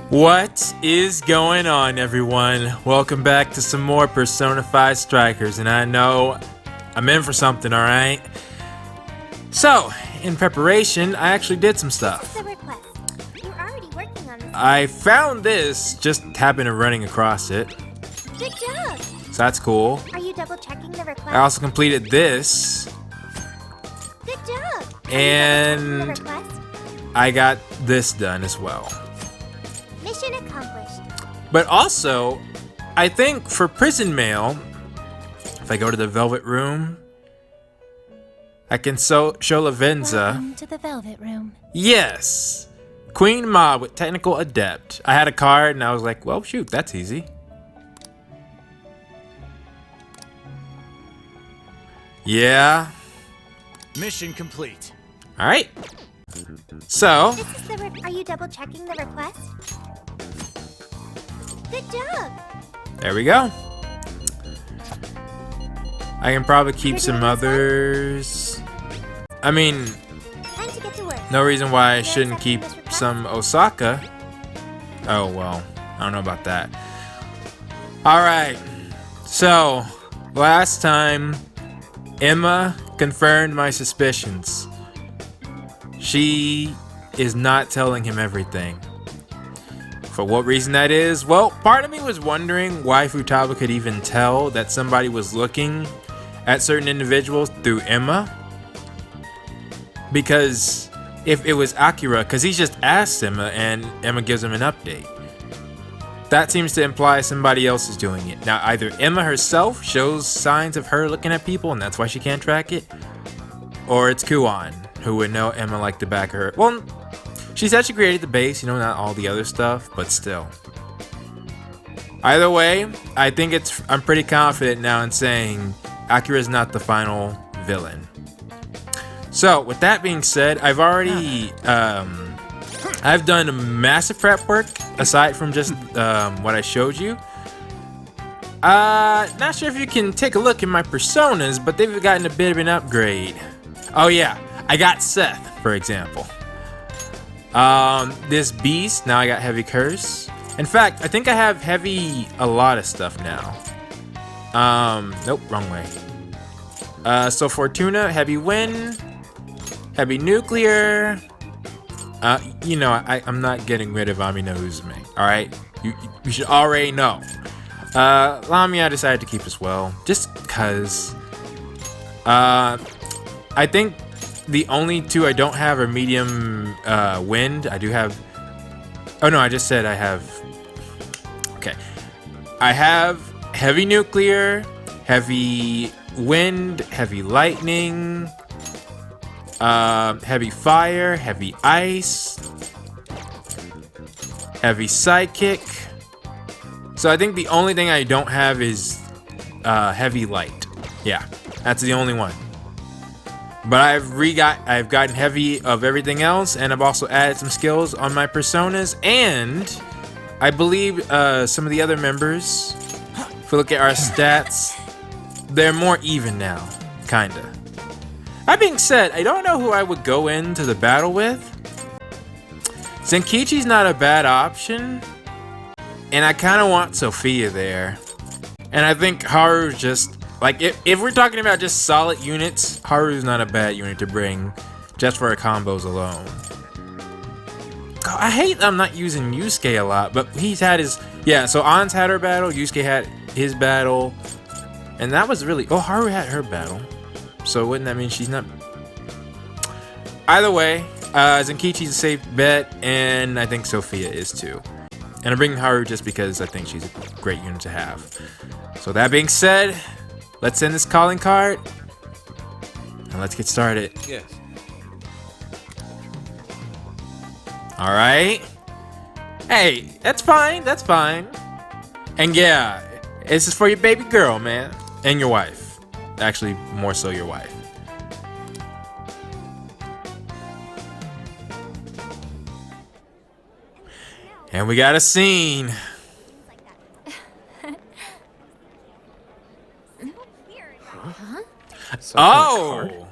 What is going on, everyone? Welcome back to some more Persona 5 Strikers, and I know I'm in for something, alright? So, in preparation, I actually did some stuff. You're already working on this. I found this, just happened to running across it. Good job! So that's cool. Are you double checking the request? I also completed this, Good job! and Are you double checking the request? I got this done as well. Mission accomplished. But also, I think for prison mail, if I go to the Velvet Room, I can show Lavenza. Welcome to the Velvet Room. Yes! Queen Ma with Technical Adept. I had a card and I was like, well, shoot, that's easy. Yeah. Mission complete. Alright. So, This is the Are you double checking the request? Good job! there we go. I can probably keep some others. I mean, Time to get to work. no reason why I shouldn't keep some Osaka. Oh, well, I don't know about that. Alright, so, last time, Emma confirmed my suspicions. She is not telling him everything. For what reason that is? Well, part of me was wondering why Futaba could even tell that somebody was looking at certain individuals through Emma. Because if it was AKIRA, because he just asks Emma and Emma gives him an update. That seems to imply somebody else is doing it. Now, either Emma herself shows signs of her looking at people and that's why she can't track it, or it's Kuon, who would know Emma like the back of her. Well, she said she created the base, you know, not all the other stuff, but still. Either way, I think I'm pretty confident now in saying AKIRA is not the final villain. So, with that being said, I've already, I've done massive prep work, aside from just what I showed you. Not sure if you can take a look at my personas, but they've gotten a bit of an upgrade. Oh yeah, I got Seth, for example. This beast, now I got heavy curse. In fact, I think I have heavy a lot of stuff now. Nope, wrong way. So Fortuna, heavy wind, heavy nuclear. You know, I'm not getting rid of Amino Uzume, alright? You should already know. Lamia I decided to keep as well, just cause. I think the only two I don't have are medium wind. I do have. Oh no, I just said I have. Okay. I have heavy nuclear, heavy wind, heavy lightning, heavy fire, heavy ice, heavy psychic. So I think the only thing I don't have is heavy light. Yeah, that's the only one. But I've gotten heavy of everything else, and I've also added some skills on my personas, and I believe some of the other members, if we look at our stats, they're more even now, kinda. That being said, I don't know who I would go into the battle with. Zenkichi's not a bad option, and I kinda want Sophia there. And I think Haru's just, like, if we're talking about just solid units, Haru's not a bad unit to bring just for her combos alone. God, I hate that I'm not using Yusuke a lot, but he's had his... Yeah, so Ann's had her battle, Yusuke had his battle, and that was really... Oh, Haru had her battle, so wouldn't that mean she's not... Either way, Zenkichi's a safe bet, and I think Sophia is too. And I'm bringing Haru just because I think she's a great unit to have. So that being said... Let's send this calling card, and let's get started. Yes. All right. Hey, that's fine. That's fine. And yeah, this is for your baby girl, man, and your wife. Actually, more so your wife. And we got a scene. Oh!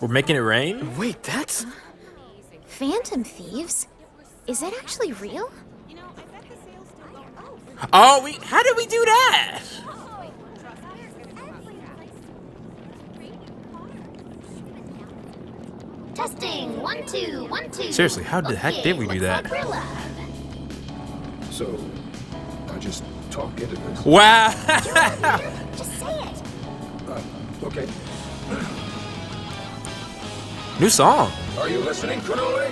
We're making it rain? Wait, that's... Phantom thieves? Is that actually real? Oh, how did we do that? Testing. 1 2 1 2. Seriously, how the heck did we do that? So, I just talk into this. Wow. Just say it. Okay. New song. Are you listening, KONOE?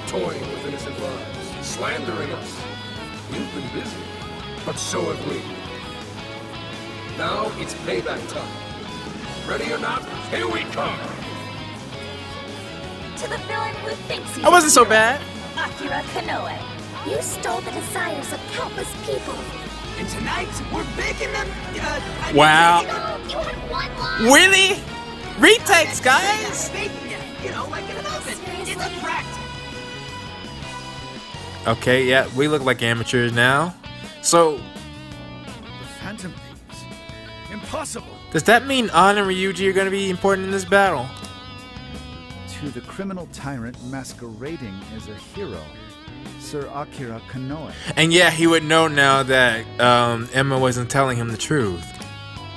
Toying with innocent lives, slandering us. You've been busy, but so have we. Now it's payback time. Ready or not, here we come. To the villain who thinks he's I wasn't a so hero, bad. AKIRA KONOE. You stole the desires of countless people. And tonight, we're baking them. Wow. You had one line. Really? Retakes, guys. Baking it, you know, like in an oven. It's a practice. Okay, yeah, we look like amateurs now. So, The Phantom Thieves. Impossible. does that mean An and Ryuji are going to be important in this battle? To the criminal tyrant masquerading as a hero, Sir Akira KONOE. And yeah, he would know now that Emma wasn't telling him the truth.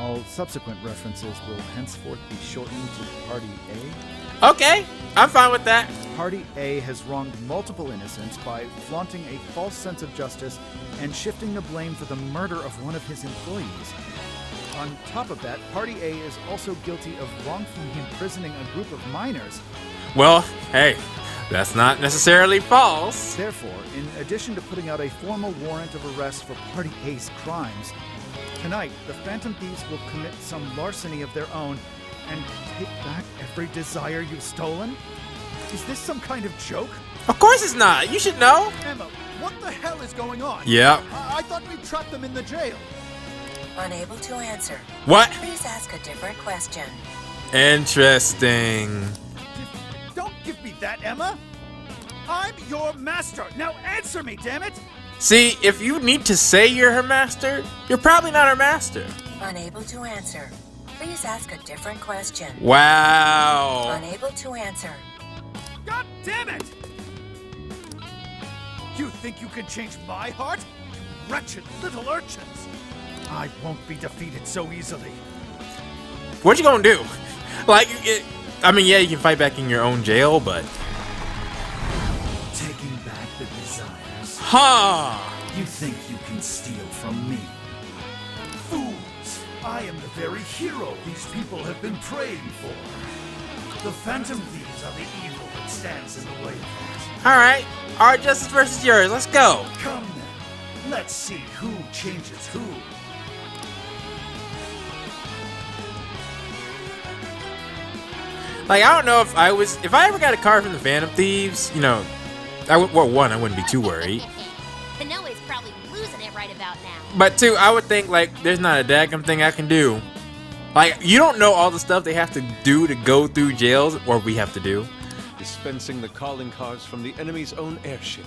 All subsequent references will henceforth be shortened to Party A. Okay, I'm fine with that. Party A has wronged multiple innocents by flaunting a false sense of justice and shifting the blame for the murder of one of his employees. On top of that, Party A is also guilty of wrongfully imprisoning a group of minors. Well, hey, that's not necessarily false. Therefore, in addition to putting out a formal warrant of arrest for Party A's crimes, tonight the Phantom Thieves will commit some larceny of their own and take back every desire you've stolen? Is this some kind of joke? Of course it's not. You should know. Emma, what the hell is going on? Yeah. I thought we trapped them in the jail. Unable to answer. What? Please ask a different question. Interesting. Don't give me that, Emma. I'm your master. Now answer me, damn it. See, if you need to say you're her master, you're probably not her master. Unable to answer. Please ask a different question. Wow. Unable to answer. God damn it! You think you can change my heart? You wretched little urchins! I won't be defeated so easily. What you gonna do? Like, I mean, yeah, you can fight back in your own jail, but... Taking back the desires. Huh. You think you can steal from me? Fools! I am the very hero these people have been praying for. The Phantom Thieves are the evil that stands in the way of that. Alright, our justice versus yours, let's go. Come then, let's see who changes who. Like, I don't know if I ever got a card from the Phantom Thieves, you know, I wouldn't be too worried. KONOE's probably losing it right about now. But two, I would think, like, there's not a daggum thing I can do. Like, you don't know all the stuff they have to do to go through jails, or we have to do. Dispensing the calling cards from the enemy's own airship.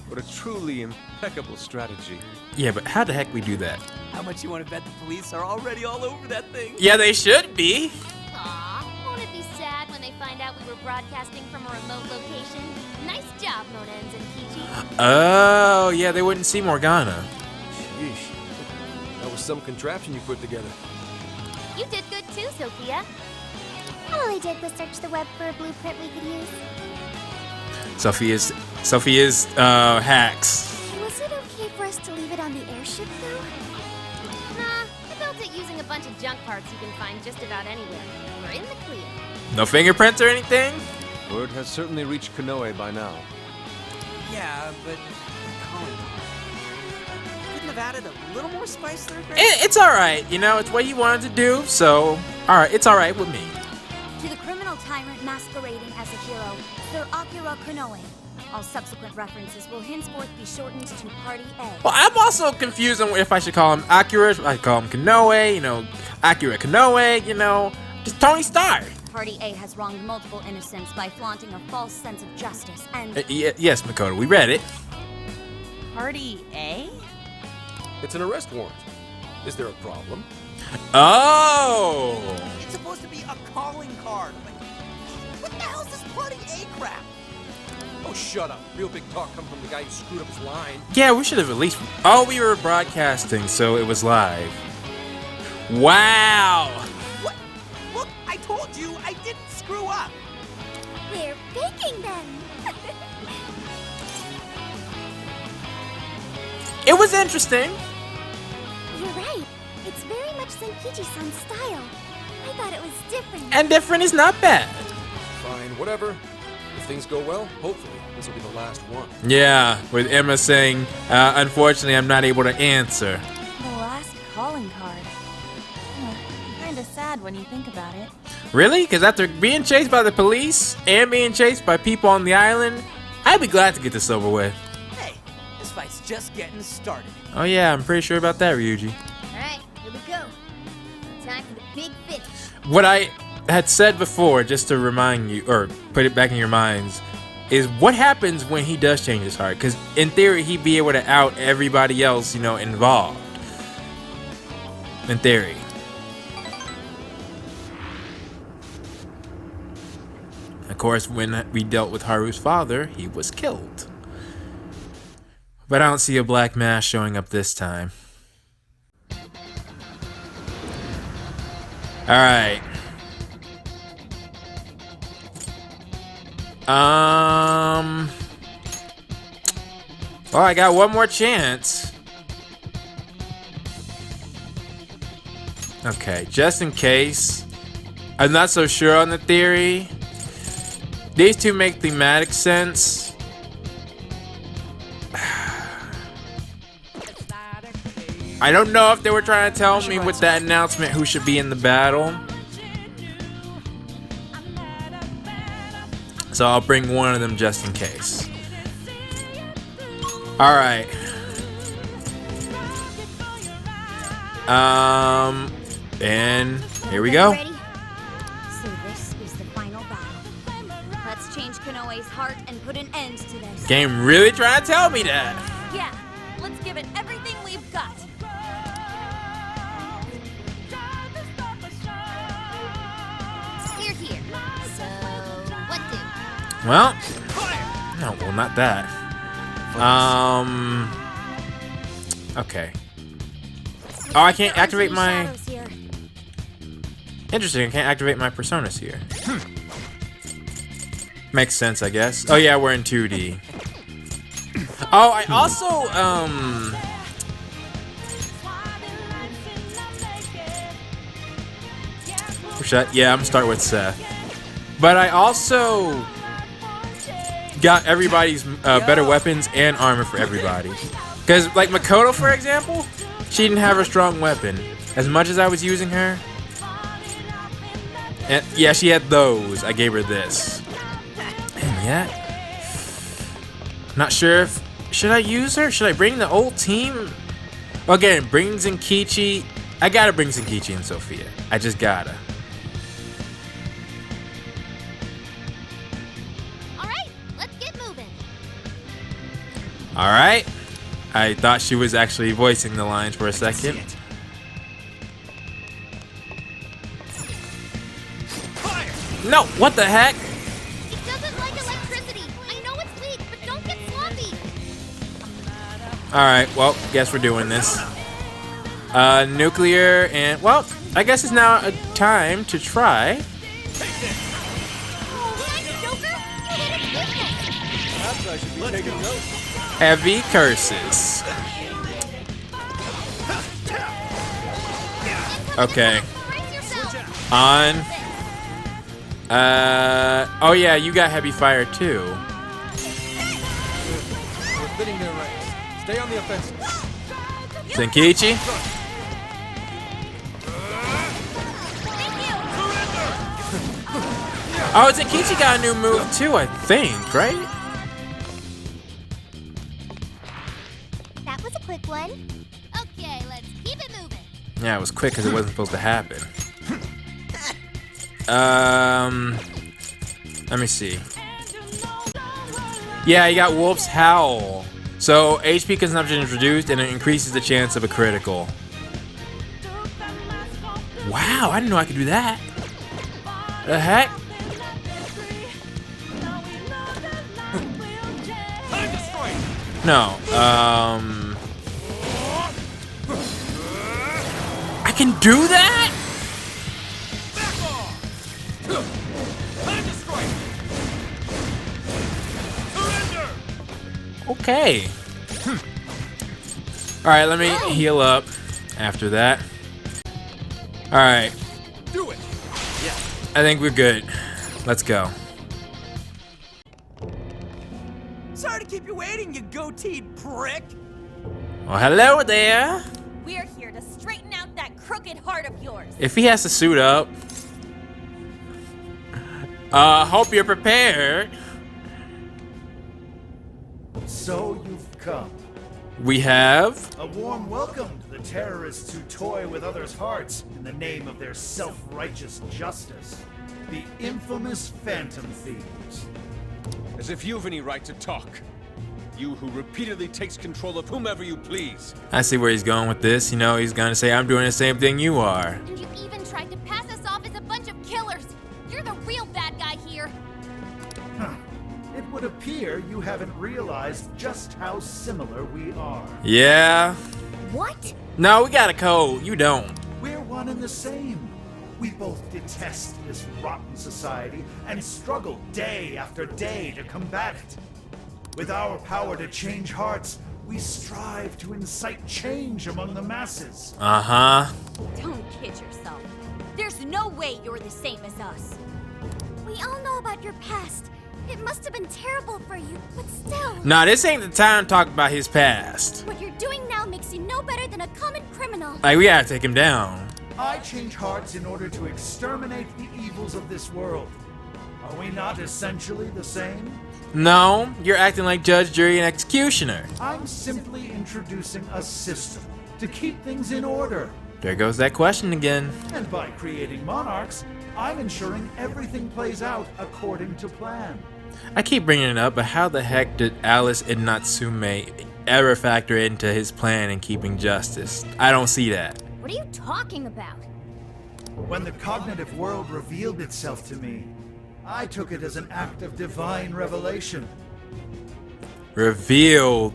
What a truly impeccable strategy. Yeah, but how the heck we do that? How much you want to bet the police are already all over that thing? Yeah, they should be. Aw, won't it be sad when they find out we were broadcasting from a remote location? Nice job, Monens and Kichi. Oh, yeah, they wouldn't see Morgana. Sheesh. That was some contraption you put together. You did good too, Sophia. All I did was search the web for a blueprint we could use. Sophia's hacks. Was it okay for us to leave it on the airship, though? Nah, I built it using a bunch of junk parts you can find just about anywhere. We're in the clear. No fingerprints or anything? Word has certainly reached KONOE by now. Yeah, but Colin, couldn't have added a little more spice there, Greg? It's alright, you know, it's what he wanted to do, so, alright, it's alright with me. To the criminal tyrant masquerading as a hero, Sir Akira KONOE. All subsequent references will henceforth be shortened to Party A. Well, I'm also confused on if I should call him Akira, if I call him KONOE, you know, Akira KONOE, you know, just Tony Stark. Party A has wronged multiple innocents by flaunting a false sense of justice and... Yes, Makoto, we read it. Party A? It's an arrest warrant. Is there a problem? Oh! It's supposed to be a calling card. What the hell's this Party A crap? Oh, shut up. Real big talk come from the guy who screwed up his line. Yeah, we should have at least... Oh, we were broadcasting, so it was live. Wow! What? Look, I told you I didn't screw up. We're baking them. It was interesting. You're right. It's very much Senkichi-san's style. I thought it was different. And different is not bad. Fine, whatever. If things go well, hopefully this will be the last one. Yeah, with Emma saying, unfortunately, I'm not able to answer. The last calling card. Kinda sad when you think about it. Really? Because after being chased by the police and being chased by people on the island, I'd be glad to get this over with. Hey, this fight's just getting started. Oh yeah, I'm pretty sure about that, Ryuji. Alright, here we go. Time for the big finish. What I had said before, just to remind you, or put it back in your minds, is what happens when he does change his heart? Because in theory, he'd be able to out everybody else, involved. In theory. Of course, when we dealt with Haru's father, he was killed. But I don't see a black mask showing up this time. Alright. Well, I got one more chance. Okay, just in case. I'm not so sure on the theory. These two make thematic sense. I don't know if they were trying to tell me with that announcement who should be in the battle. So I'll bring one of them just in case. Alright. And here we go. Ready? So this is the final battle. Let's change Konoe's heart and put an end to this. Game really trying to tell me that. Yeah, let's give it everything we've got. We're here. So, what do? Well, no, well, not that. Okay. Oh, I can't activate my... Interesting, I can't activate my personas here. Makes sense, I guess. Oh yeah, we're in 2D. Oh, I also, yeah, I'm gonna start with Seth. But I also got everybody's better weapons and armor for everybody. Because, like, Makoto, for example, she didn't have a strong weapon. As much as I was using her. And, yeah, she had those. I gave her this. And yet, not sure if... Should I use her? Should I bring the old team? Well, again, bring Zenkichi. I gotta bring Zenkichi and Sophia. I just gotta. Alright, let's get moving. Alright. I thought she was actually voicing the lines for a second. No, what the heck? It doesn't like electricity. I know it's weak, but don't get sloppy. Alright, well, guess we're doing this. Nuclear and, well, I guess it's now a time to try. Heavy curses. Okay. On. Oh yeah, you got heavy fire too. We're fitting their ranks. Stay on the offensive. Zenkichi. Oh, Zenkichi got a new move too, I think, right? That was a quick one. Okay, let's keep it moving. Yeah, it was quick because it wasn't supposed to happen. Let me see. Yeah, you got Wolf's Howl. So, HP consumption is reduced and it increases the chance of a critical. Wow, I didn't know I could do that. The heck? No. I can do that? Okay. Alright, let me heal up after that. Alright. Do it. Yeah. I think we're good. Let's go. Sorry to keep you waiting, you goateed prick. Well, hello there. We're here to straighten out that crooked heart of yours. If he has to suit up. Hope you're prepared. So you've come. We have. A warm welcome to the terrorists who toy with others' hearts in the name of their self-righteous justice. The infamous Phantom Thieves. As if you've any right to talk. You who repeatedly takes control of whomever you please. I see where he's going with this. You know, he's gonna say, I'm doing the same thing you are. And you even tried to pass us off as a bunch of killers. You're the real bad guy here. Huh. It would appear you haven't realized just how similar we are. Yeah. What? No, we got a code. You don't. We're one and the same. We both detest this rotten society and struggle day after day to combat it. With our power to change hearts, we strive to incite change among the masses. Uh-huh. Don't kid yourself. There's no way you're the same as us. We all know about your past. It must have been terrible for you, but still. Nah, this ain't the time to talk about his past. What you're doing now makes you no better than a common criminal. Like, we gotta take him down. I change hearts in order to exterminate the evils of this world. Are we not essentially the same? No, you're acting like judge, jury, and executioner. I'm simply introducing a system to keep things in order. There goes that question again. And by creating monarchs, I'm ensuring everything plays out according to plan. I keep bringing it up, but how the heck did Alice and Natsume ever factor into his plan in keeping justice? I don't see that. What are you talking about? When the cognitive world revealed itself to me, I took it as an act of divine revelation. Revealed.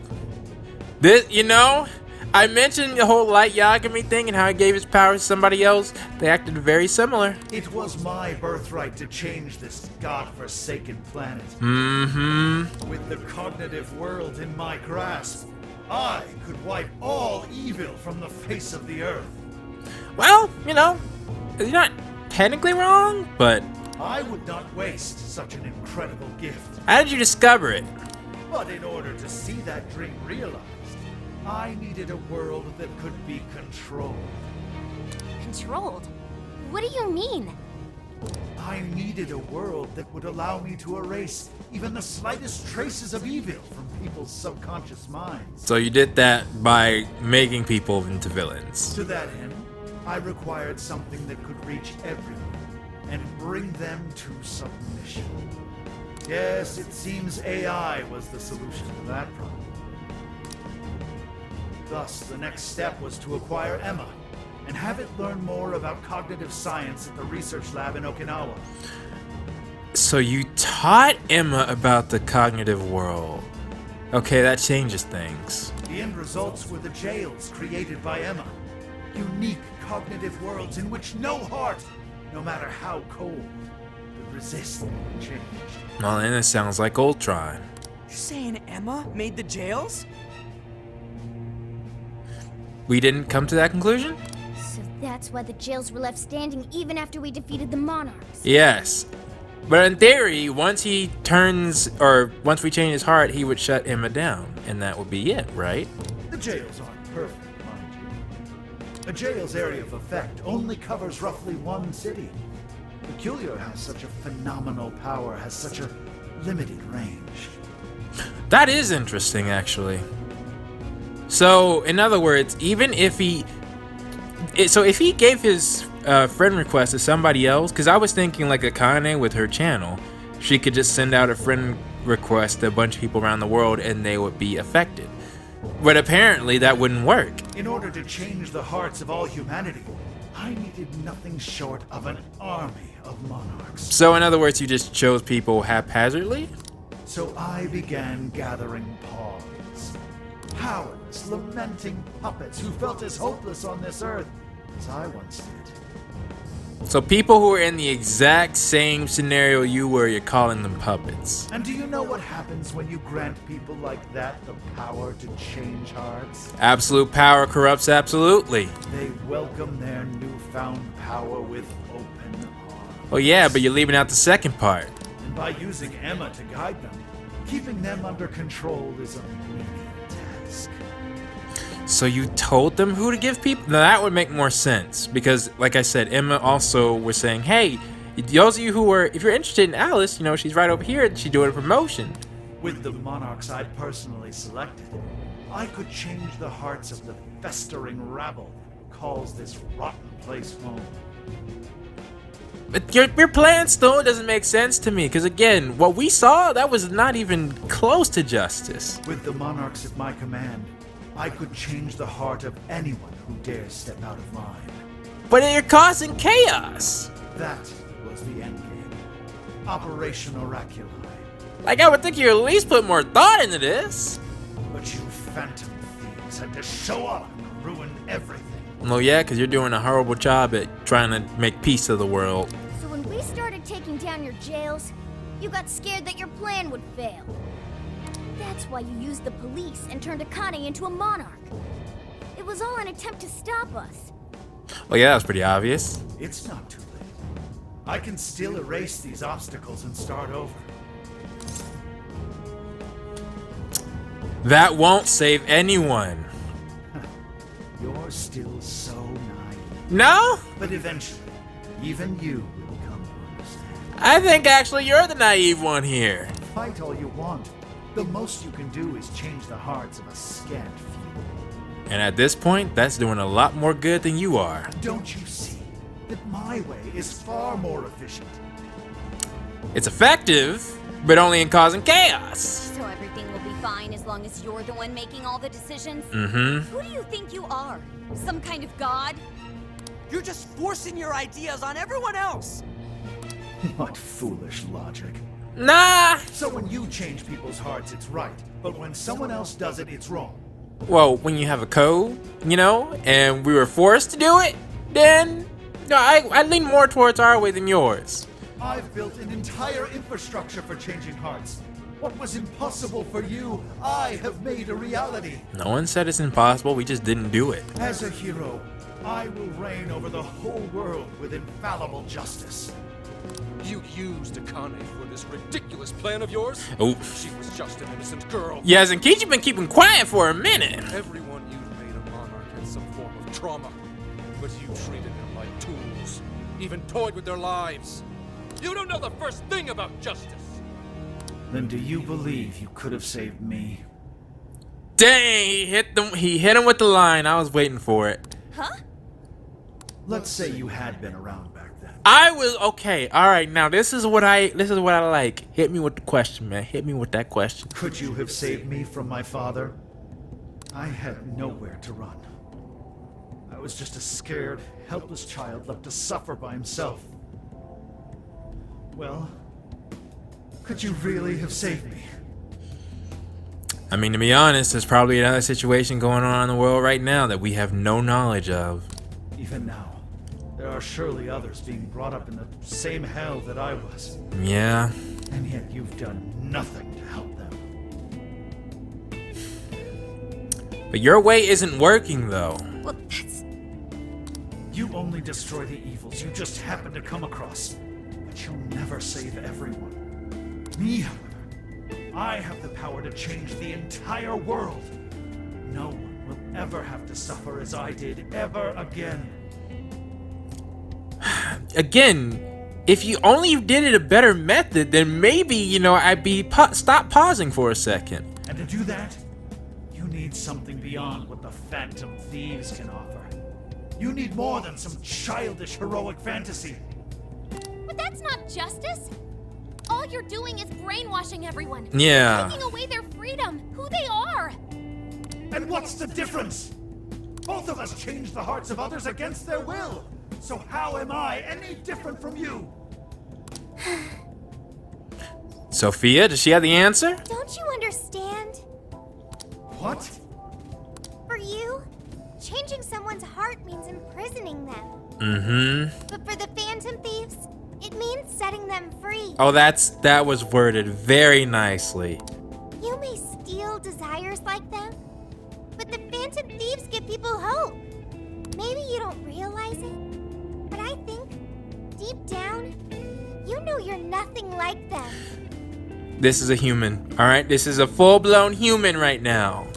This, you know, I mentioned the whole light Yagami thing and how he gave his powers to somebody else. They acted very similar. It was my birthright to change this godforsaken planet. Mm-hmm. With the cognitive world in my grasp, I could wipe all evil from the face of the earth. Well, you know, you're not technically wrong, but I would not waste such an incredible gift. how did you discover it? But in order to see that dream realized, I needed a world that could be controlled. Controlled? What do you mean? I needed a world that would allow me to erase even the slightest traces of evil from people's subconscious minds. So you did that by making people into villains. To that end, I required something that could reach everyone and bring them to submission. Yes, it seems AI was the solution to that problem. Thus, the next step was to acquire Emma and have it learn more about cognitive science at the research lab in Okinawa. So you taught Emma about the cognitive world. Okay, that changes things. The end results were the jails created by Emma. Unique cognitive worlds in which no heart, no matter how cold, could resist change. Well, then it sounds like Ultron. You're saying Emma made the jails? We didn't come to that conclusion? So that's why the jails were left standing even after we defeated the monarchs. Yes. But in theory, once he turns, or once we change his heart, he would shut Emma down. And that would be it, right? The jails aren't perfect, mind you. A jail's area of effect only covers roughly one city. Peculiar has such a phenomenal power, has such a limited range. That is interesting, actually. So, in other words, even if he... So if he gave his friend request to somebody else, because I was thinking like AKIRA with her channel, she could just send out a friend request to a bunch of people around the world and they would be affected. But apparently that wouldn't work. In order to change the hearts of all humanity, I needed nothing short of an army of monarchs. So in other words, you just chose people haphazardly? So I began gathering pawns. powerless, lamenting puppets who felt as hopeless on this earth as I once did. So people who are in the exact same scenario you were, you're calling them puppets. And do you know what happens when you grant people like that the power to change hearts? Absolute power corrupts absolutely. They welcome their newfound power with open arms. Well, yeah, but you're leaving out the second part. And by using Emma to guide them, keeping them under control is a menial task. So you told them who to give people? Now that would make more sense because, like I said, Emma also was saying, hey, those of you who are, if you're interested in Alice, you know, she's right over here, she's doing a promotion. With the monarchs I'd personally selected, I could change the hearts of the festering rabble that calls this rotten place home. But your plan still doesn't make sense to me because, again, what we saw, that was not even close to justice. With the monarchs at my command, I could change the heart of anyone who dares step out of mine. But you're causing chaos. That was the end game. Operation Oraculi. Like, I would think you at least put more thought into this. But you phantom thieves had to show up and ruin everything. Well, yeah, because you're doing a horrible job at trying to make peace of the world. So when we started taking down your jails, you got scared that your plan would fail. That's why you used the police and turned KONOE into a monarch. It was all an attempt to stop us. Well, yeah, that was pretty obvious. It's not too late. I can still erase these obstacles and start over. That won't save anyone. You're still so naive. No? But eventually, even you will come to understand. I think actually you're the naive one here. Fight all you want. The most you can do is change the hearts of a scant few. And at this point, that's doing a lot more good than you are. Don't you see that my way is far more efficient? It's effective, but only in causing chaos. So everything will be fine as long as you're the one making all the decisions? Mm-hmm. Who do you think you are? Some kind of god? You're just forcing your ideas on everyone else. What foolish logic. Nah. So when you change people's hearts, it's right. But when someone else does it, it's wrong. Well, when you have a code, you know, and we were forced to do it, then no, I lean more towards our way than yours. I've built an entire infrastructure for changing hearts. What was impossible for you, I have made a reality. No one said it's impossible, we just didn't do it. As a hero, I will reign over the whole world with infallible justice. You used KONOE for this ridiculous plan of yours? Oh. She was just an innocent girl. Yeah, Zenkichi's been keeping quiet for a minute. Everyone you made a monarch had some form of trauma, but you treated them like tools, even toyed with their lives. You don't know the first thing about justice. Then do you believe you could have saved me? Dang, he hit him with the line. I was waiting for it. Huh? Let's say you had been around back then. I was okay. All right, now this is what I like. Hit me with the question, man. Hit me with that question. Could you have saved me from my father? I had nowhere to run. I was just a scared, helpless child left to suffer by himself. Well, could you really have saved me? I mean, to be honest, there's probably another situation going on in the world right now that we have no knowledge of. Even now, there are surely others being brought up in the same hell that I was. Yeah. And yet you've done nothing to help them. But your way isn't working, though. Well, that's... You only destroy the evils you just happen to come across. But you'll never save everyone. Me, however, I have the power to change the entire world. No one will ever have to suffer as I did ever again. Again, if you only did it a better method, then maybe, you know, I'd be stop pausing for a second. And to do that, you need something beyond what the Phantom Thieves can offer. You need more than some childish heroic fantasy. But that's not justice. All you're doing is brainwashing everyone. Yeah. Taking away their freedom, who they are. And what's the difference? Both of us change the hearts of others against their will. So how am I any different from you? Sophia, does she have the answer? Don't you understand? What? you, changing someone's heart means imprisoning them. Mm-hmm. But for the Phantom Thieves, it means setting them free. Oh, that was worded very nicely. You may steal desires like them, but the Phantom Thieves give people hope. Maybe you don't realize it, but I think, deep down, you know you're nothing like them. This is a human, alright? This is a full-blown human right now.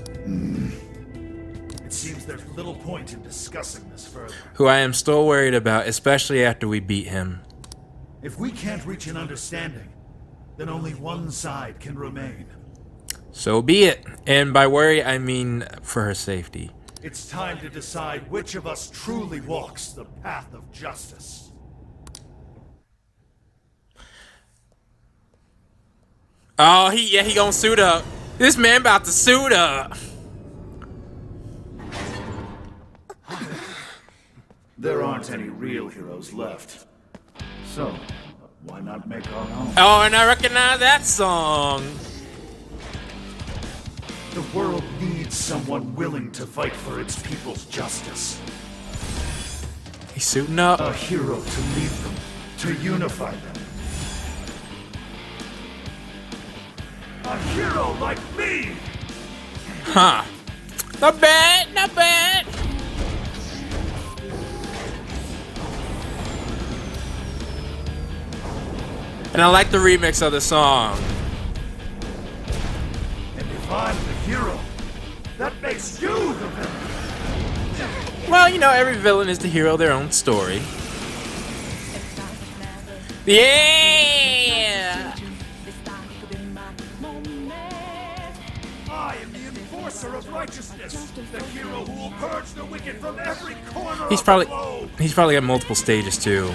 It seems there's little point in discussing this further. Who I am still worried about, especially after we beat him. If we can't reach an understanding, then only one side can remain. So be it. And by worry, I mean for her safety. It's time to decide which of us truly walks the path of justice. Oh, he gonna suit up. This man about to suit up. There aren't any real heroes left. So, why not make our own? Oh, and I recognize that song. The world needs someone willing to fight for its people's justice. He's suiting up. A hero to lead them, to unify them. A hero like me! Huh. Not bad, not bad. And I like the remix of the song. And if I'm the hero, that makes you the villain. Well, you know, every villain is the hero of their own story. Yeah! I am the enforcer of righteousness, the hero who will purge the wicked from every corner He's of probably the globe. he's probably got multiple stages too.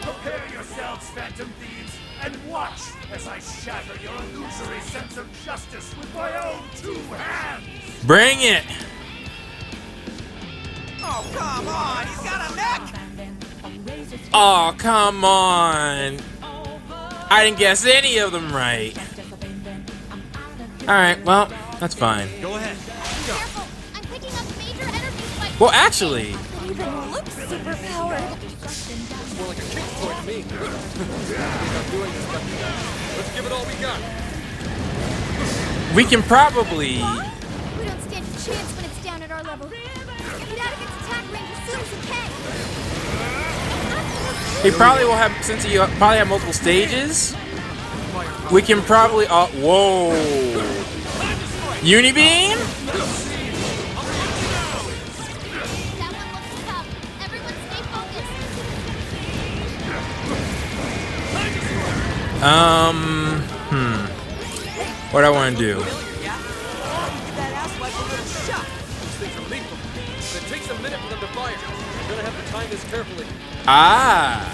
Prepare yourselves, Phantom Thieves, and watch as I shatter your illusory sense of justice with my own two hands! Bring it! Oh, come on! He's got a neck! Oh, come on! I didn't guess any of them right. Alright, well, that's fine. Go ahead. Careful! I'm picking up major energy spikes. Well, actually, It even looks superpowered. More like a kick toy to me. Not doing this, but let's give it all we got. we can probably... We don't stand a chance when it's down at our level. Get out of its attack range as soon as you can. He probably will have, since he probably have multiple stages, we can probably... whoa! Unibeam? That one looks tough. Everyone stay focused. What do I want to do? Yeah? Give that ass like a little shot. Things are lethal. But it takes a minute for them to fire. You're gonna have to time this carefully. Ah!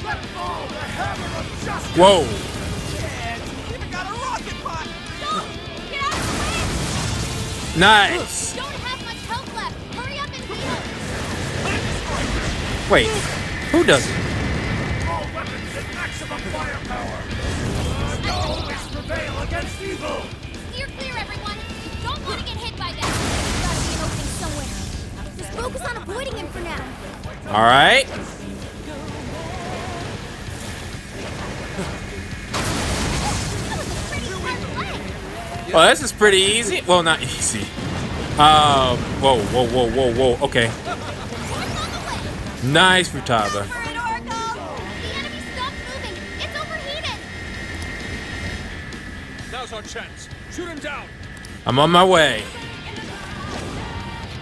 Let fall the hammer of justice! Whoa! It's even got a rocket pod! Get out of the Nice! way! Don't have much health left. Hurry up and heal. Wait, who doesn't? All weapons at maximum firepower! Always prevail against evil! Steer clear, everyone. Don't want to get hit by that. There's gotta be an opening somewhere. Just focus on avoiding him for now. Alright. That was a pretty hard fight. Well, this is pretty easy. Well, not easy. Whoa. Okay. One's on the way. Nice, Futaba. For it, Oracle. The enemy stopped moving. It's overheated. Now's our chance. Shoot him down. I'm on my way.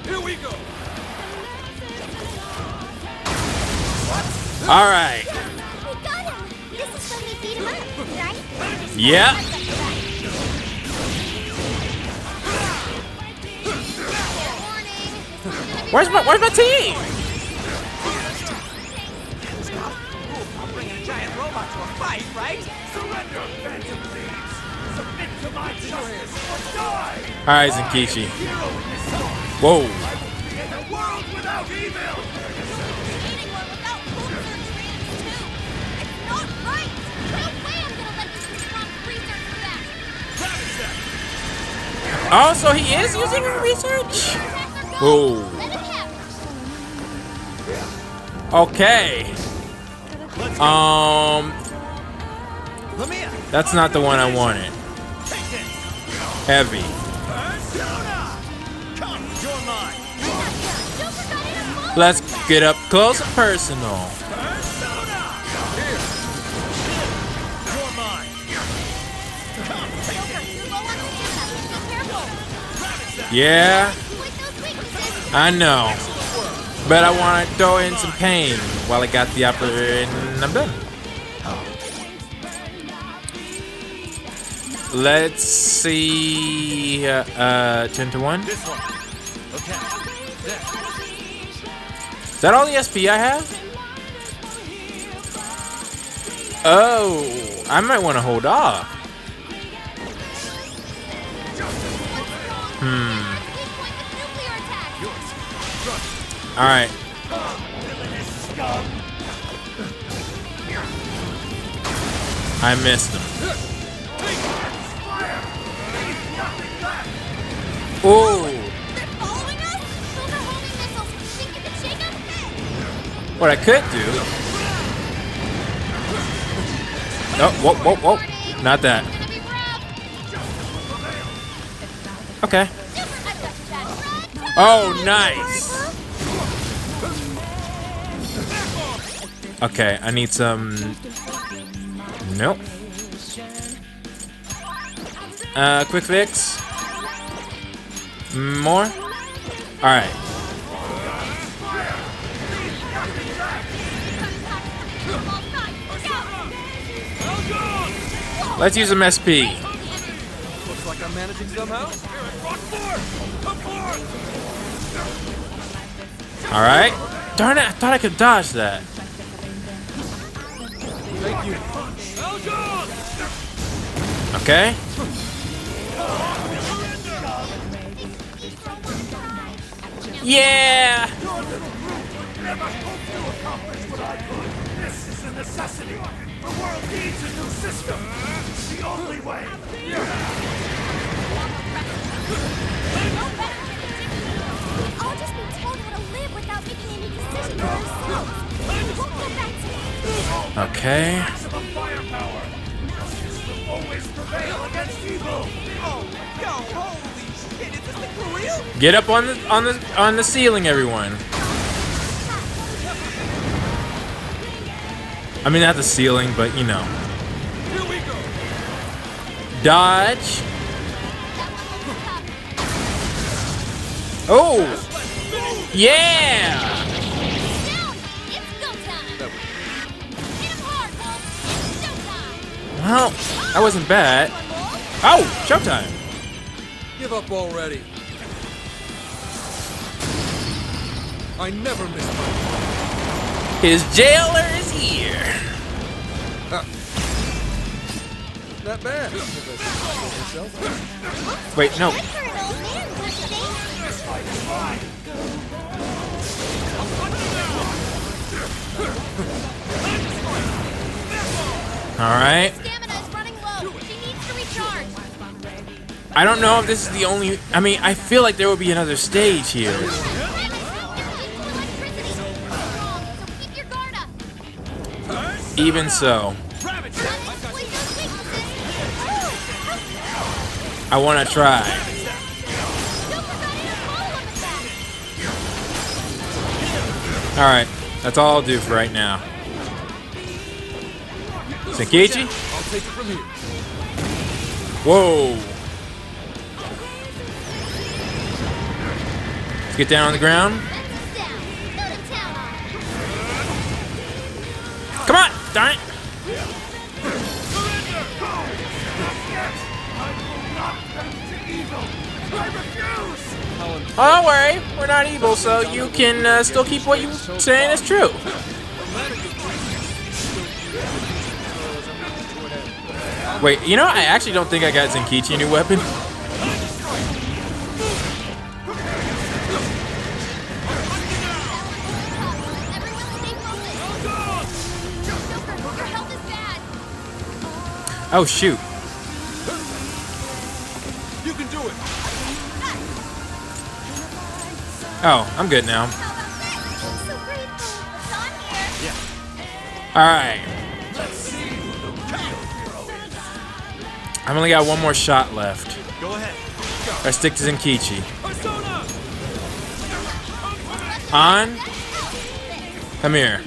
Here we go. Alright. We got him. This is when we beat him up, right? Yep. Warning. Where's my team? I'm bringing a giant robot to a fight, right? Surrender, Phantom Thieves! Submit to my justice or die! Alright, Zenkichi. Hero in this song! Whoa. I will create a world without evil! Creating one without research readings too. It's not right. No way I'm gonna let you respond to research for that. Oh, so he is using her research? Whoa. Okay. That's not the one I wanted. Heavy. Let's get up close and personal. Yeah, I know. But I want to throw in some pain while I got the upper and I'm done. Let's see. 10 to 1. Is that all the SP I have? Oh, I might want to hold off. All right. I missed him. Ooh. What I could do. Oh, whoa, whoa, whoa. Not that. Okay. Oh, nice. Okay, I need some. Nope. Quick fix. More. All right. Let's use some SP. Looks like I'm managing somehow. All right. Darn it! I thought I could dodge that. Thank you. Okay. Yeah. This is a necessity. The world needs a new system. It's the only way. I'll just be told how to live without making any decisions for ourselves. We won't go back to Okay. Maximum firepower. Justice will always prevail against evil. Oh, yo, holy shit! Is this thing for real? Get up on the ceiling, everyone. I mean, not the ceiling, but you know. Here we go. Dodge. Oh. Yeah. Well, that wasn't bad. Oh, showtime. Give up already. I never miss my. His jailer is here. Not bad. Wait, no. All right. Stamina's running low. She needs to recharge. I don't know if this is the only. I mean, I feel like there will be another stage here. Even so, I want to try. All right, that's all I'll do for right now. Senkichi? I'll take it from here. Whoa. Let's get down on the ground. Come on, darn it. Oh, don't worry, we're not evil, so you can still keep what you're saying is true. Wait, you know, I actually don't think I got Zenkichi a new weapon. Oh, shoot. You can do it. Oh, I'm good now. I'm so grateful. It's on here. Alright. Let's see who the real hero is. I've only got one more shot left. Go ahead. I stick to Zenkichi. Persona! On. Come here.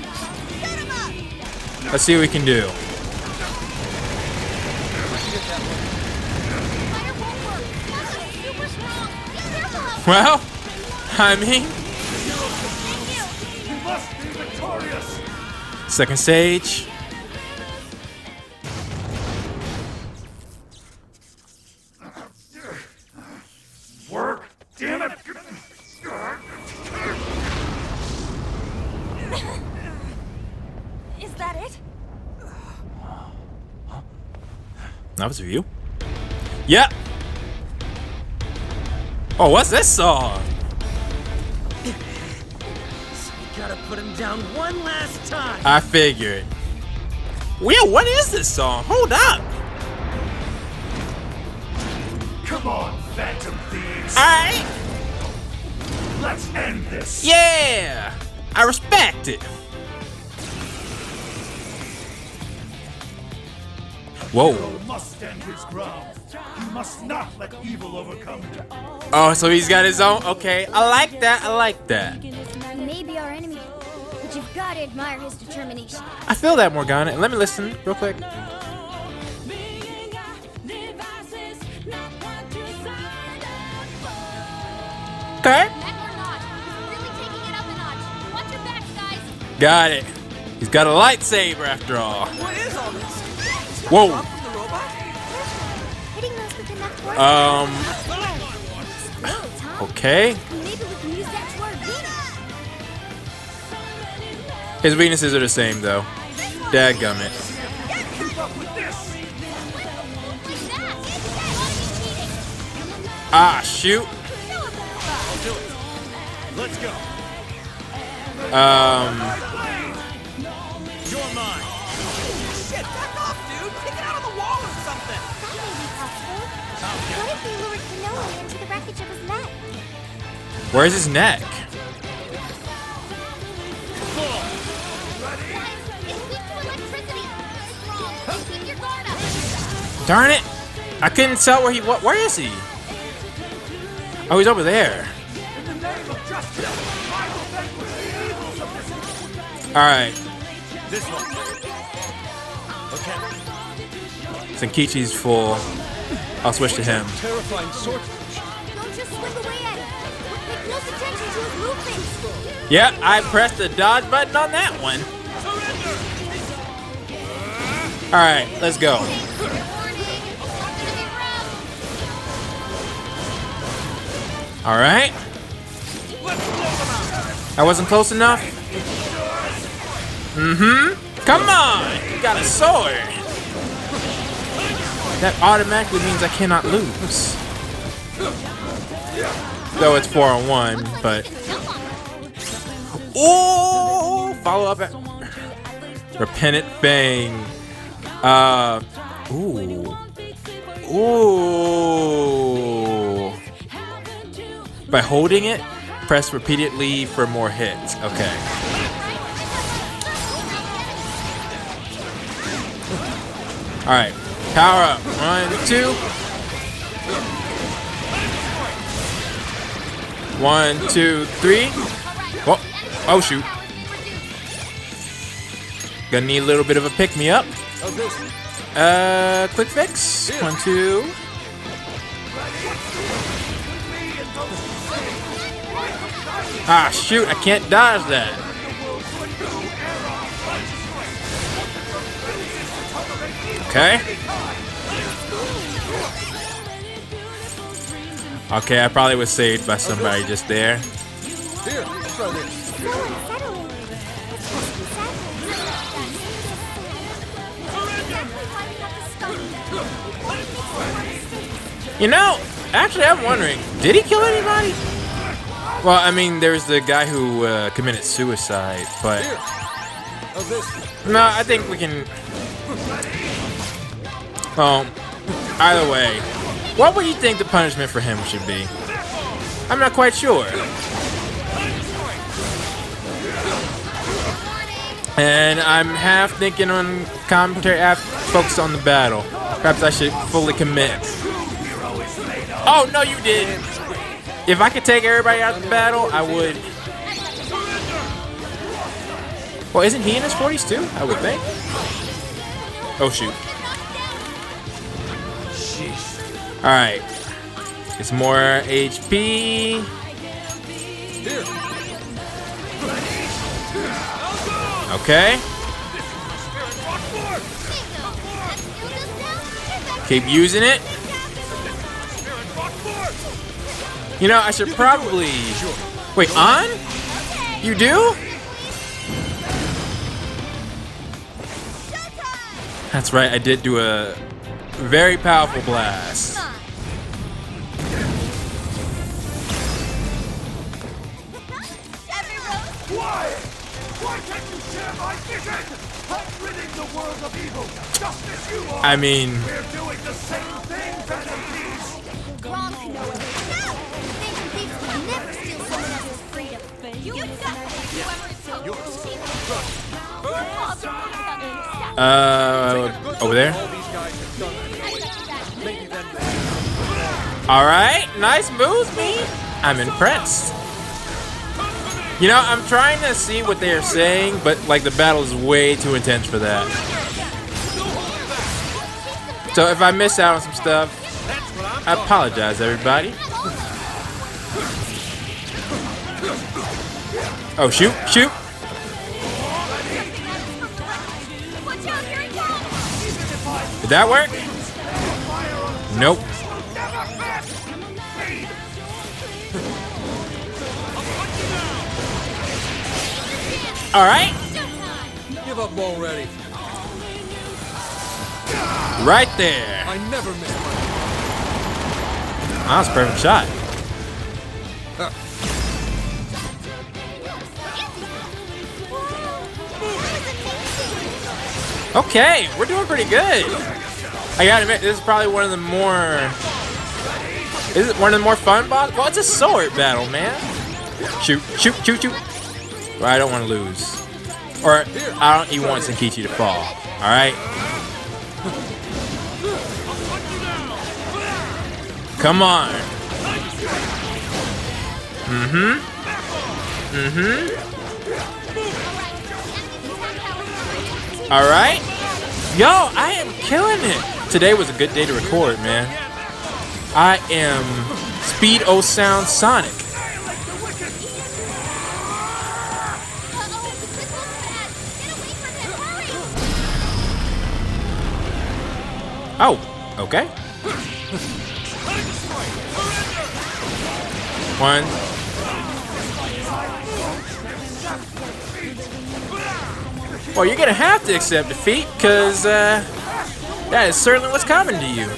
Let's see what we can do. Fire won't work. That's super strong. Be careful out Well, I mean, He must be victorious. second stage. Work. Damn it. Is that it? That was you? Yep. Oh, what's this song? Gotta put him down one last time. I figured. Will, what is this song? Hold up. Come on, Phantom Thieves. Alright. Let's end this. Yeah. I respect it. Whoa. Hero must stand his ground. He must not let evil overcome him. Oh, so he's got his own. Okay. I like that. I like that. He may be our enemy, but you've got to admire his determination. I feel that, Morgana. Let me listen real quick. Okay. Heck or not, he's really taking it up a notch. Watch your backs, guys. Got it. He's got a lightsaber after all. What is all this? Whoa. Up from the robot? Hitting those with enough force. Explodes, huh? Okay. Maybe we can use that to our advantage. His weaknesses are the same, though. Dadgummit. Keep up with this. Ah, shoot. Let's go. You're mine. Shit, back off, dude. Kick it out of the wall or something. That may be possible. What if we lured KONOE into the wreckage of his neck? Where's his neck? It's weak to electricity. It's wrong. Keep your guard up. Darn it. I couldn't tell where he was. Where is he? Oh, he's over there. In the name of justice, I will vanquish the evils of this. Alright. This one. Okay. Zenkichi's full. I'll switch to him. Terrifying swordfish. Don't just swing away at him. Pay close attention to his movements. Yeah, I pressed the dodge button on that one. Alright, let's go. Alright. I wasn't close enough. Come on! You got a sword. That automatically means I cannot lose. Though it's 4-on-1, but. Ooh! Follow up at. Repentant Fang. Ooh. Ooh. By holding it, press repeatedly for more hits. Okay. Alright. Power up. 1, 2. 1, 2, 3. Oh, oh shoot. Gonna need a little bit of a pick me up. Quick fix. 1, 2. Ah, shoot, I can't dodge that. Okay. Okay, I probably was saved by somebody just there. Here, try this. So unsettling. It's just unsettling. Exactly why we have to stop him. Before he makes more mistakes. You know, actually, I'm wondering, did he kill anybody? Well, I mean, there's the guy who committed suicide, but no, I think we can. Well, either way, what would you think the punishment for him should be? I'm not quite sure. And I'm half thinking on commentary, half focused on the battle. Perhaps I should fully commit. Oh, no, you didn't. If I could take everybody out of the battle, I would. Well, isn't he in his 40s too? I would think. Oh, shoot. Alright. It's more HP. Okay. Keep using it. You know, I should probably... Wait, on? You do? That's right, I did do a very powerful blast. Why can't you share my vision? I'm ridding the world of evil, just as you are. I mean... We're doing the same thing, Phantom Thieves. Wrong, KONOE. No! Phantom Thieves can never steal someone else's freedom. You got over there. Alright, nice moves, me. I'm impressed. You know, I'm trying to see what they are saying, but like the battle is way too intense for that. So if I miss out on some stuff, I apologize, everybody. Oh, shoot, shoot. Did that work? Nope. All right. Give up already. Right there. I never miss my... That was a perfect shot. Okay, we're doing pretty good. I gotta admit, this is probably one of the more... Is it one of the more fun bosses? Well, it's a sword battle, man. Shoot, shoot, shoot, shoot. Well, I don't want to lose. Or, I don't even want Senkichi to fall. Alright? Come on. Mm-hmm. Mm-hmm. Alright. Yo, I am killing it. Today was a good day to record, man. I am Speed O Sound Sonic. Oh, okay. One. Well, you're gonna have to accept defeat, because that is certainly what's coming to you.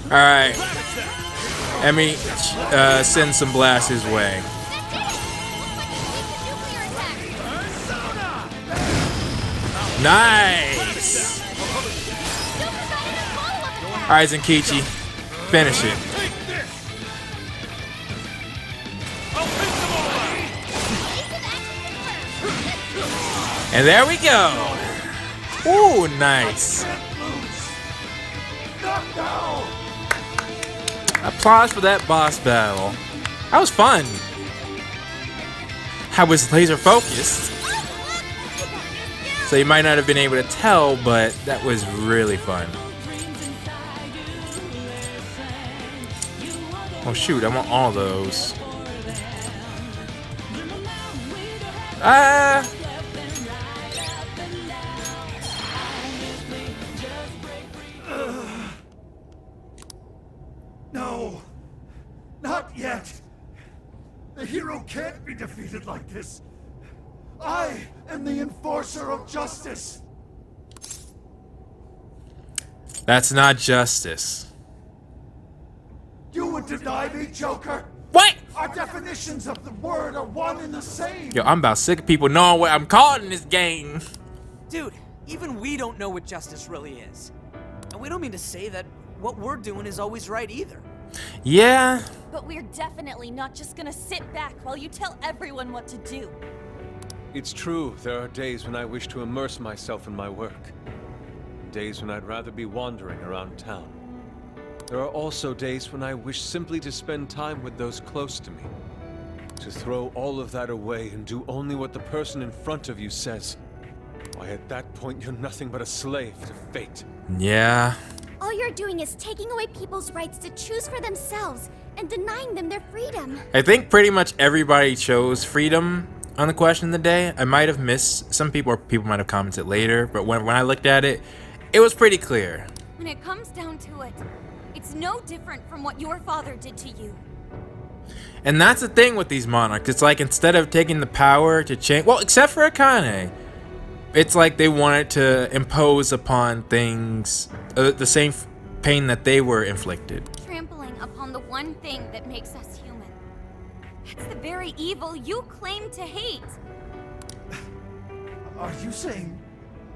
Alright. Let me send some blasts his way. Nice! Alright, Senkichi. Finish it. And there we go. Ooh, nice. Applause for that boss battle. That was fun. I was laser focused. So you might not have been able to tell, but that was really fun. Oh shoot, I want all those. No, not yet. The hero can't be defeated like this. I am the enforcer of justice. That's not justice. You would deny me, Joker? What? Our definitions of the word are one and the same. Yo, I'm about sick of people knowing what I'm called in this game. Dude, even we don't know what justice really is. And we don't mean to say that what we're doing is always right either. Yeah. But we're definitely not just gonna sit back while you tell everyone what to do. It's true, there are days when I wish to immerse myself in my work. Days when I'd rather be wandering around town. There are also days when I wish simply to spend time with those close to me. To throw all of that away and do only what the person in front of you says. Why, at that point, you're nothing but a slave to fate. Yeah. All you're doing is taking away people's rights to choose for themselves and denying them their freedom. I think pretty much everybody chose freedom on the question of the day. I might have missed some people, or people might have commented later, but when I looked at it, it was pretty clear. When it comes down to it, it's no different from what your father did to you. And that's the thing with these monarchs. It's like instead of taking the power to change, well, except for AKIRA, it's like they wanted to impose upon things the same pain that they were inflicted. Trampling upon the one thing that makes us human. That's the very evil you claim to hate. Are you saying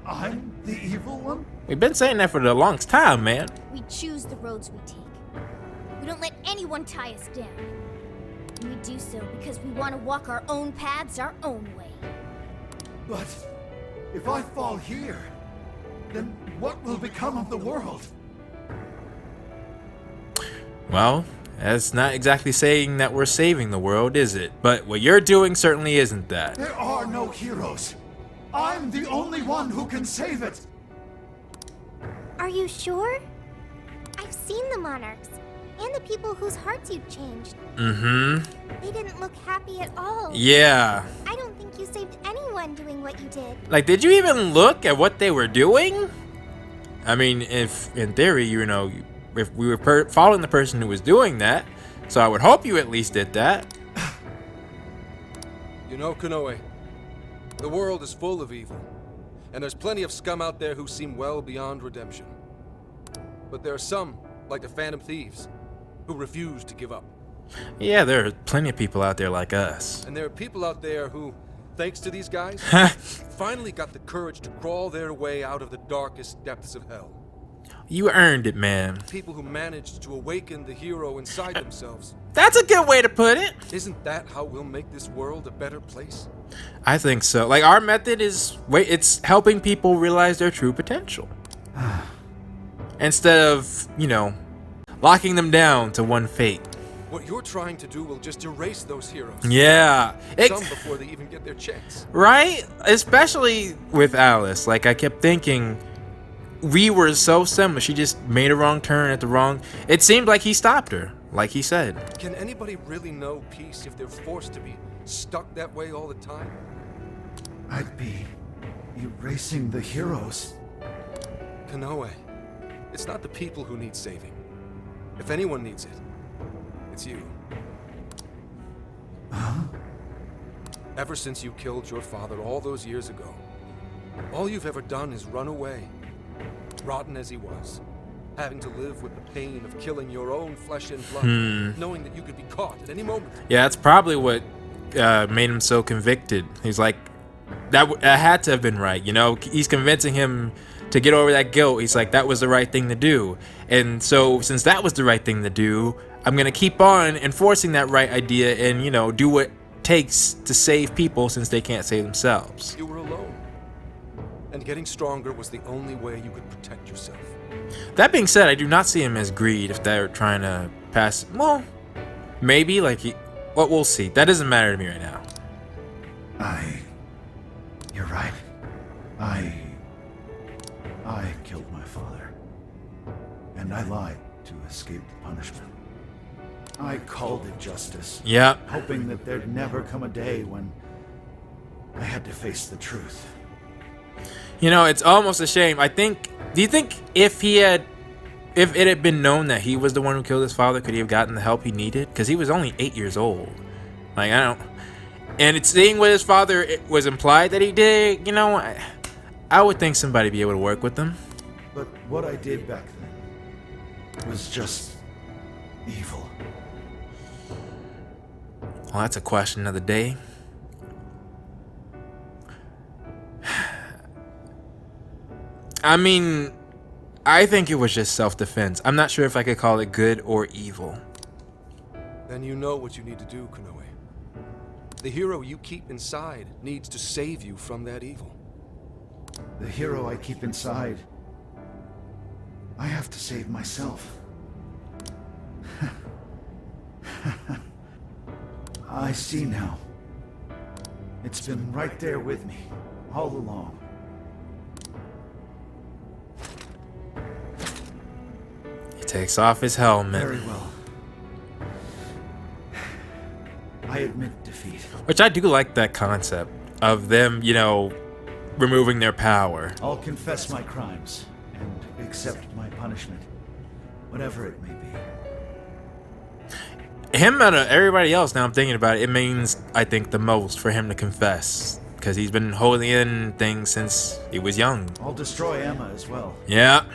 I'm the evil one? We've been saying that for the longest time, man. We choose the roads we take. We don't let anyone tie us down. And we do so because we want to walk our own paths our own way. But if I fall here, then what will become of the world? Well, that's not exactly saying that we're saving the world, is it? But what you're doing certainly isn't that. There are no heroes. I'm the only one who can save it. Are you sure? I've seen the monarchs and the people whose hearts you've changed. Mm-hmm. They didn't look happy at all. Yeah. I don't think you saved anyone doing what you did. Like, did you even look at what they were doing? I mean, if in theory, you know, if we were following the person who was doing that, so I would hope you at least did that. You know, KONOE, the world is full of evil, and there's plenty of scum out there who seem well beyond redemption. But there are some, like the Phantom Thieves, who refuse to give up. Yeah, there are plenty of people out there like us. And there are people out there who, thanks to these guys, finally got the courage to crawl their way out of the darkest depths of hell. You earned it, man. People who managed to awaken the hero inside themselves. That's a good way to put it. Isn't that how we'll make this world a better place? I think so. Like, our method is, it's helping people realize their true potential. Instead of, you know, locking them down to one fate. What you're trying to do will just erase those heroes. Yeah. Some before they even get their chance. Right? Especially with Alice. Like, I kept thinking, we were so similar. She just made a wrong turn at the wrong... It seemed like he stopped her, like he said. Can anybody really know peace if they're forced to be stuck that way all the time? I'd be erasing the heroes. KONOE, it's not the people who need saving. If anyone needs it, it's you. Huh? Ever since you killed your father all those years ago, all you've ever done is run away. Rotten as he was, having to live with the pain of killing your own flesh and blood, knowing that you could be caught at any moment. Yeah, that's probably what made him so convicted. He's like, that had to have been right, you know? He's convincing him to get over that guilt. He's like, that was the right thing to do. And so, since that was the right thing to do, I'm gonna keep on enforcing that right idea and, you know, do what it takes to save people since they can't save themselves. You were alone. And getting stronger was the only way you could protect yourself. That being said, I do not see him as greed if they're trying to pass... Well, maybe, like, well, we'll see. That doesn't matter to me right now. You're right. I killed my father. And I lied to escape the punishment. I called it justice. Yeah. Hoping that there'd never come a day when I had to face the truth. You know, it's almost a shame. I think... Do you think if it had been known that he was the one who killed his father, could he have gotten the help he needed? Because he was only 8 years old. Like, I don't... And it's seeing what his father was implied that he did, you know, I would think somebody would be able to work with him. But what I did back then was just evil. Well, that's a question of the day. I mean, I think it was just self-defense. I'm not sure if I could call it good or evil. Then you know what you need to do, Konoe. The hero you keep inside needs to save you from that evil. The hero I keep inside, I have to save myself. I see now. It's been right there with me, all along. He takes off his helmet. Very well. I admit defeat. Which I do like that concept of them, you know, removing their power. I'll confess my crimes and accept my punishment, whatever it may be. Him out of everybody else, now I'm thinking about it, it means, I think, the most for him to confess. Because he's been holding in things since he was young. I'll destroy Emma as well. Yeah.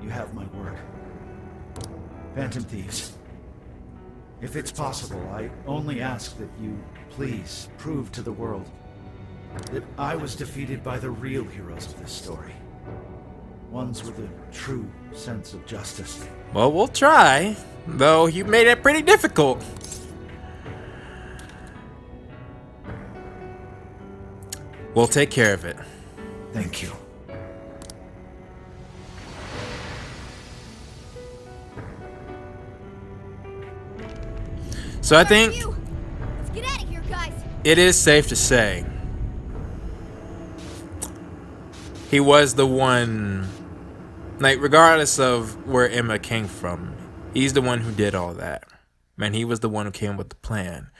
You have my word. Phantom Thieves. If it's possible, I only ask that you please prove to the world that I was defeated by the real heroes of this story. Ones with a true sense of justice. Well, we'll try. Though you made it pretty difficult. We'll take care of it. Thank you. So I think Let's get out of here, guys. it is safe to say he was the one, like, regardless of where Emma came from, he's the one who did all that. Man, he was the one who came with the plan.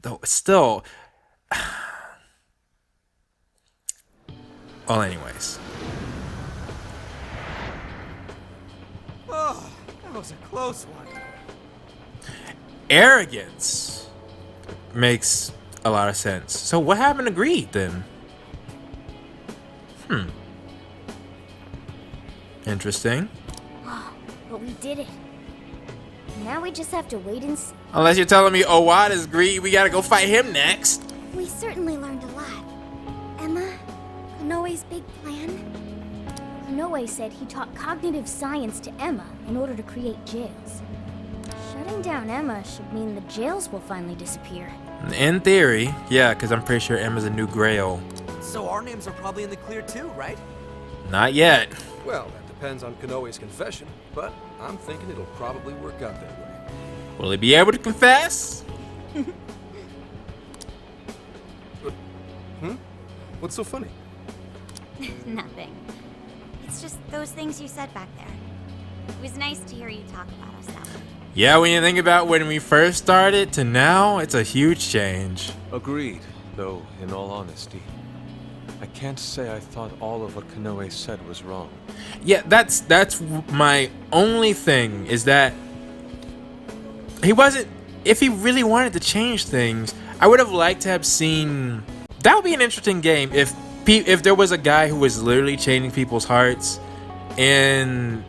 Though, still... Well, anyways. Oh, that was a close one. Arrogance makes a lot of sense. So what happened to greed, then? Interesting. But we did it. Now we just have to wait and see. Unless you're telling me, oh, why does greed? We gotta go fight him next. We certainly learned a lot. Emma, Konoe's big plan? Konoe said he taught cognitive science to Emma in order to create jails. Shutting down Emma should mean the jails will finally disappear. In theory, yeah, because I'm pretty sure Emma's a new Grail. So our names are probably in the clear too, right? Not yet. Well, that depends on Konoe's confession, but I'm thinking it'll probably work out that way. Will he be able to confess? What's so funny? Nothing. It's just those things you said back there. It was nice to hear you talk about us that way. Yeah, when you think about when we first started to now, it's a huge change. Agreed, though, in all honesty, I can't say I thought all of what Konoe said was wrong. Yeah, that's my only thing, is that he wasn't... If he really wanted to change things, I would have liked to have seen... That would be an interesting game if there was a guy who was literally changing people's hearts, and...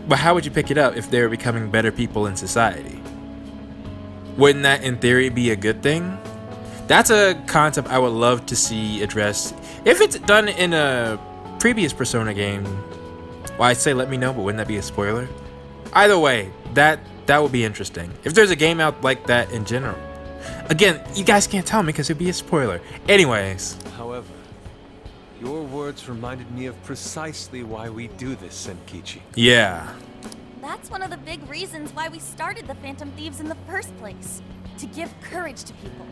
But how would you pick it up if they were becoming better people in society? Wouldn't that, in theory, be a good thing? That's a concept I would love to see addressed. If it's done in a previous Persona game, well, I'd say let me know, but wouldn't that be a spoiler? Either way, that would be interesting. If there's a game out like that in general. Again, you guys can't tell me because it'd be a spoiler. Anyways. However, your words reminded me of precisely why we do this, Senkichi. Yeah. That's one of the big reasons why we started the Phantom Thieves in the first place. To give courage to people.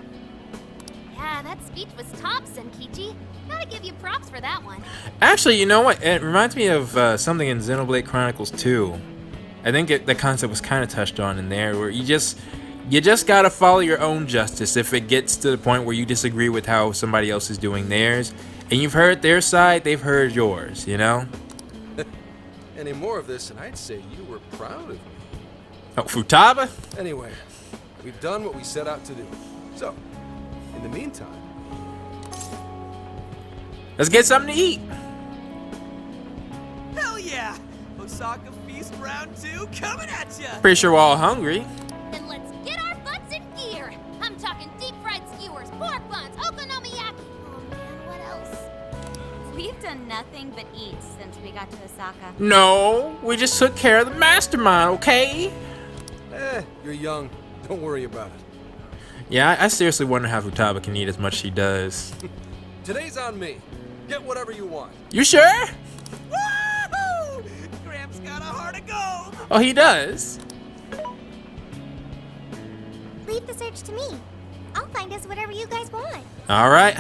Yeah, that speech was top, Senkichi. Gotta give you props for that one. Actually, you know what? It reminds me of something in Xenoblade Chronicles 2. I think the concept was kind of touched on in there, where you just gotta follow your own justice if it gets to the point where you disagree with how somebody else is doing theirs. And you've heard their side, they've heard yours, you know? Any more of this, and I'd say you were proud of me. Oh, Futaba? Anyway, we've done what we set out to do. So, in the meantime... Let's get something to eat. Hell yeah! Osaka Feast Round 2 coming at ya! Pretty sure we're all hungry. Then let's get our butts in gear. I'm talking deep-fried skewers, pork buns, okonomiyaki. Oh man, what else? We've done nothing but eat since we arigato, Osaka. No, we just took care of the mastermind, okay? You're young. Don't worry about it. Yeah, I seriously wonder how Futaba can eat as much as she does. Today's on me. Get whatever you want. You sure? Woohoo! Gramps got a heart of gold. Oh, he does. Leave the search to me. I'll find us whatever you guys want. All right,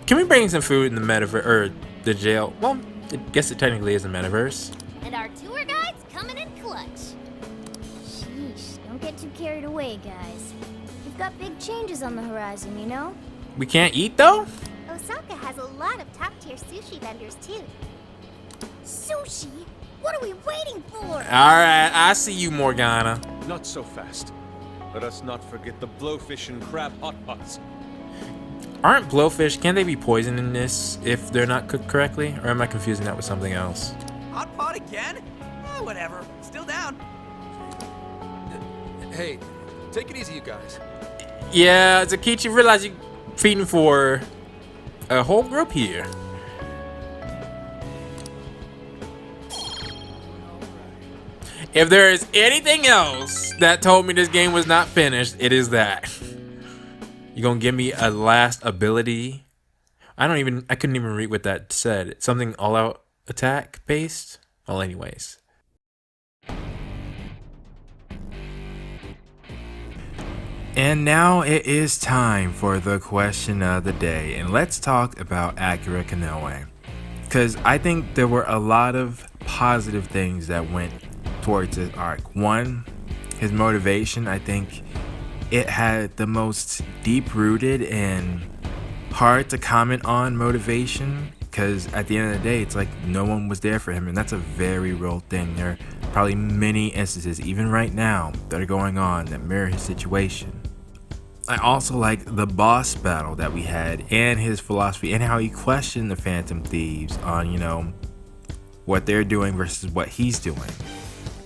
can we bring some food in the metaverse or the jail? Well, I guess it technically is a metaverse. And our tour guide's coming in clutch. Sheesh, don't get too carried away, guys. We've got big changes on the horizon, you know? We can't eat though? Osaka has a lot of top-tier sushi vendors, too. Sushi? What are we waiting for? All right, I see you, Morgana. Not so fast. Let us not forget the blowfish and crab hot pots. Aren't blowfish, can't they be poisoned in this if they're not cooked correctly? Or am I confusing that with something else? Hot pot again? Whatever. Still down. Hey, take it easy, you guys. Yeah, Zakichi, realize you're feeding for a whole group here. If there is anything else that told me this game was not finished, it is that. You gonna give me a last ability? I couldn't even read what that said. Something all out attack based? Well, anyways. And now it is time for the question of the day. And let's talk about AKIRA KONOE. Because I think there were a lot of positive things that went towards this arc. One, his motivation. I think it had the most deep-rooted and hard to comment on motivation, because at the end of the day, it's like no one was there for him, and that's a very real thing. There are probably many instances, even right now, that are going on that mirror his situation. I also like the boss battle that we had, and his philosophy, and how he questioned the Phantom Thieves on, what they're doing versus what he's doing.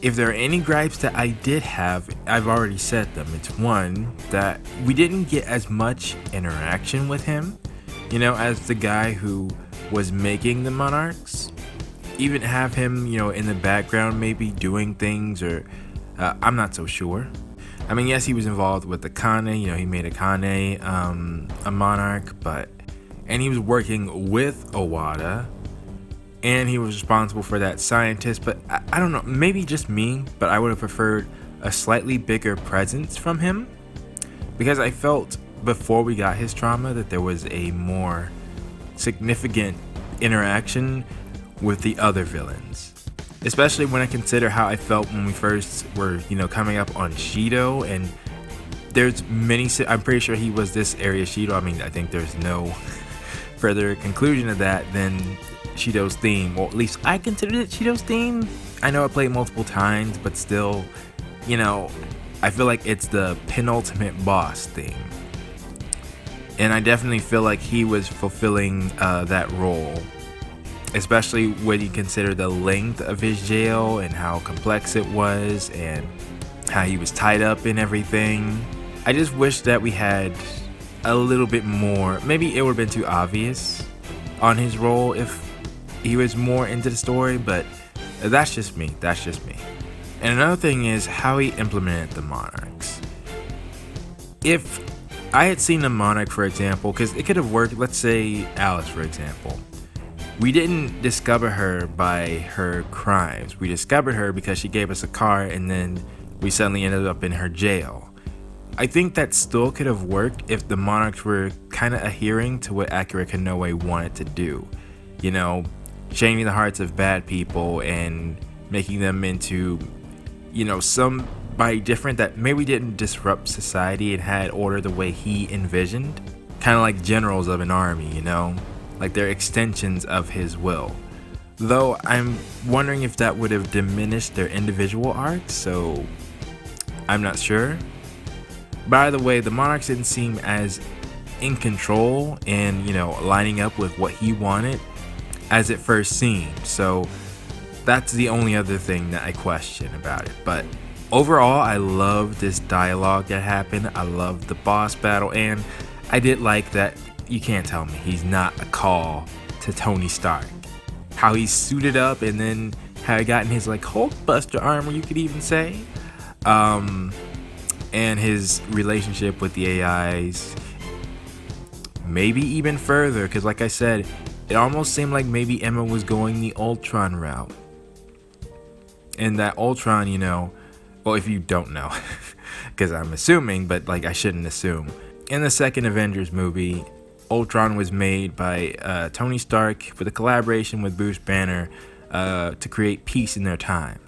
If there are any gripes that I did have, I've already said them. It's one, that we didn't get as much interaction with him, as the guy who was making the monarchs. Even have him, in the background maybe doing things, or I'm not so sure. I mean, yes, he was involved with the KONE, he made a KONE, a monarch, and he was working with Owada. And he was responsible for that scientist, but I don't know, maybe just me, but I would have preferred a slightly bigger presence from him, because I felt before we got his trauma that there was a more significant interaction with the other villains, especially when I consider how I felt when we first were, coming up on Shido, and there's many, I'm pretty sure he was this area Shido. I mean, I think there's no further conclusion of that than Shido's theme, or at least I considered it Shido's theme. I know I played multiple times, but still, I feel like it's the penultimate boss theme. And I definitely feel like he was fulfilling that role, especially when you consider the length of his jail and how complex it was and how he was tied up in everything. I just wish that we had a little bit more. Maybe it would have been too obvious on his role if he was more into the story, but that's just me. And another thing is how he implemented the monarchs. If I had seen a monarch, for example, because it could have worked, let's say Alice, for example. We didn't discover her by her crimes. We discovered her because she gave us a car, and then we suddenly ended up in her jail. I think that still could have worked if the monarchs were kind of adhering to what AKIRA KONOE wanted to do. Changing the hearts of bad people and making them into, somebody different that maybe didn't disrupt society and had order the way he envisioned. Kind of like generals of an army, like they're extensions of his will. Though I'm wondering if that would have diminished their individual arcs, so I'm not sure. By the way, the monarchs didn't seem as in control and, lining up with what he wanted as it first seemed. So that's the only other thing that I question about it. But overall, I love this dialogue that happened. I love the boss battle, and I did like that you can't tell me he's not a call to Tony Stark. how he's suited up and then how he got in his like Hulkbuster armor, you could even say. And his relationship with the AIs. Maybe even further, because like I said, it almost seemed like maybe Emma was going the Ultron route. And that Ultron, you know, well, if you don't know, because I'm assuming, but like I shouldn't assume. In the second Avengers movie, Ultron was made by Tony Stark with a collaboration with Bruce Banner to create peace in their time.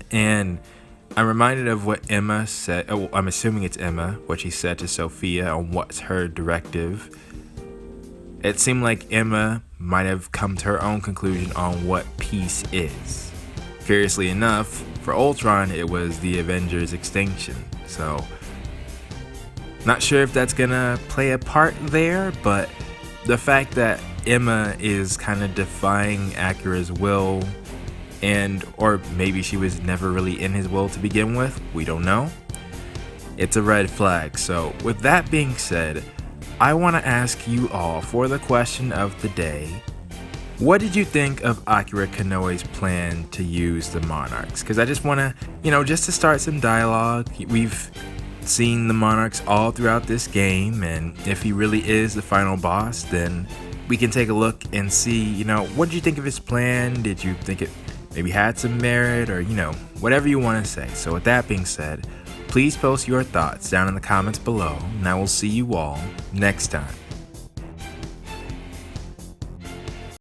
And I'm reminded of what Emma said. Oh, I'm assuming it's Emma, what she said to Sophia on what's her directive. It seemed like Emma might have come to her own conclusion on what peace is. Curiously enough, for Ultron, it was the Avengers' extinction. So, not sure if that's gonna play a part there, but the fact that Emma is kind of defying AKIRA's will, or maybe she was never really in his will to begin with, we don't know. It's a red flag. So with that being said, I want to ask you all for the question of the day. What did you think of AKIRA KONOE's plan to use the Monarchs? Because I just want to, just to start some dialogue. We've seen the Monarchs all throughout this game, and if he really is the final boss, then we can take a look and see, what did you think of his plan? Did you think it maybe had some merit, or whatever you want to say. So with that being said, please post your thoughts down in the comments below, and I will see you all next time.